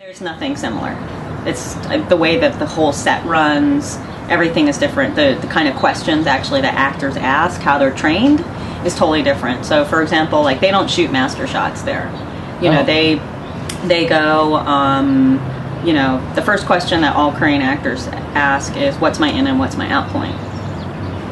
There's nothing similar. It's the way that the whole set runs, everything is different. The kind of questions actually that actors ask, how they're trained, is totally different. So for example, like, they don't shoot master shots there. You know, they go, you know, the first question that all Korean actors ask is, what's my in and what's my out point?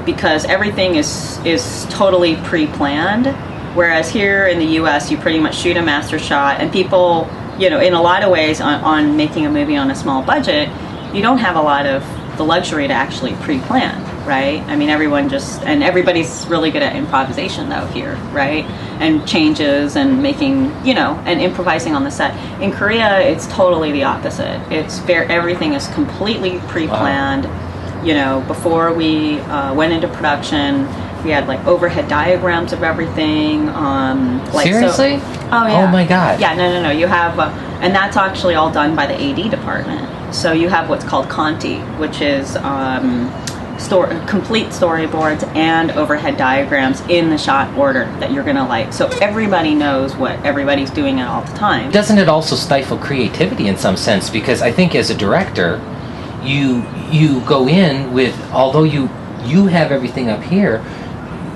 Because everything is totally pre-planned, whereas here in the US you pretty much shoot a master shot, and people, you know, in a lot of ways on making a movie on a small budget, you don't have a lot of the luxury to actually pre-plan, right? I mean, everybody's really good at improvisation though here, right? And changes and making, you know, and improvising on the set. In Korea, it's totally the opposite. Everything is completely pre-planned. Wow. You know, before we went into production, we had like overhead diagrams of everything. Like, seriously? Oh yeah. Oh my God. Yeah, no. You have, and that's actually all done by the AD department. So you have what's called Conti, which is complete storyboards and overhead diagrams in the shot order that you're gonna like. So everybody knows what everybody's doing at all the time. Doesn't it also stifle creativity in some sense? Because I think as a director, you go in with, although you have everything up here,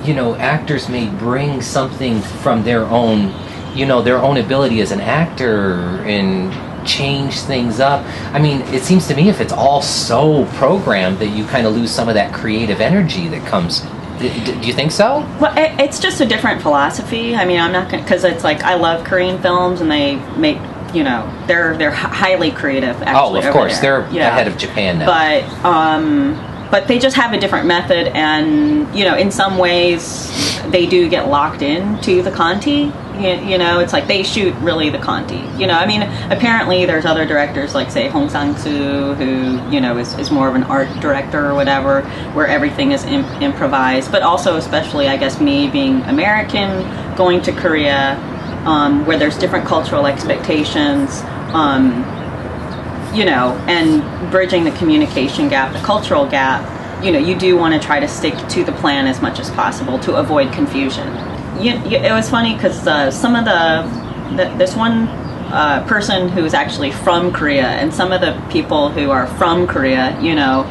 you know, actors may bring something from their own, you know, their own ability as an actor and change things up. I mean, it seems to me if it's all so programmed that you kind of lose some of that creative energy that comes. Do you think so? Well, it's just a different philosophy. I mean, I'm not gonna, because it's like, I love Korean films and they make, you know, they're highly creative actually. Oh, of course, there. they're ahead of Japan now. But they just have a different method, and you know, in some ways, they do get locked into the Conti. You know, it's like they shoot really the Conti. You know, I mean, apparently there's other directors like, say, Hong Sang-soo, who, you know, is more of an art director or whatever, where everything is improvised. But also, especially, I guess, me being American, going to Korea, where there's different cultural expectations, you know, and bridging the communication gap, the cultural gap. You know, you do want to try to stick to the plan as much as possible to avoid confusion. It was funny because some of this one person who is actually from Korea, and some of the people who are from Korea, you know,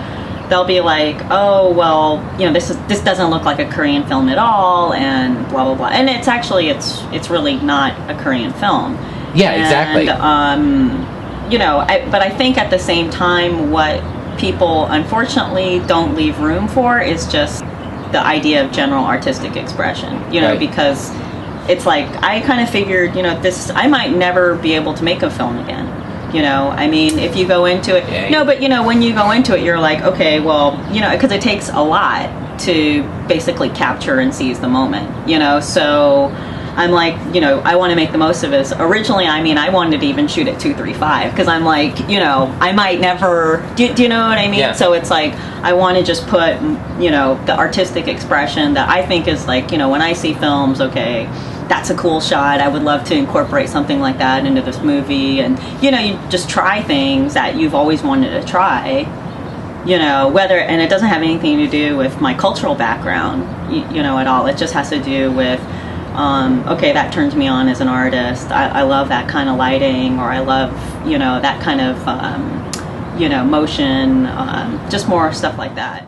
they'll be like, oh, well, you know, this doesn't look like a Korean film at all, and blah blah blah. And it's actually it's really not a Korean film. Yeah, exactly. You know, but I think at the same time, what people unfortunately don't leave room for is just the idea of general artistic expression. You know, right. Because it's like, I kind of figured, you know, I might never be able to make a film again. You know, I mean, if you go into it, yeah. No, but you know, when you go into it, you're like, okay, well, you know, because it takes a lot to basically capture and seize the moment. You know, so I'm like, you know, I want to make the most of this. Originally, I mean, I wanted to even shoot at 235 because I'm like, you know, I might never, do you know what I mean? Yeah. So it's like, I want to just put, you know, the artistic expression that I think is like, you know, when I see films, okay, that's a cool shot, I would love to incorporate something like that into this movie. And, you know, you just try things that you've always wanted to try, you know, and it doesn't have anything to do with my cultural background, you know, at all. It just has to do with, okay, that turns me on as an artist. I love that kind of lighting, or I love, you know, that kind of, you know, motion, just more stuff like that.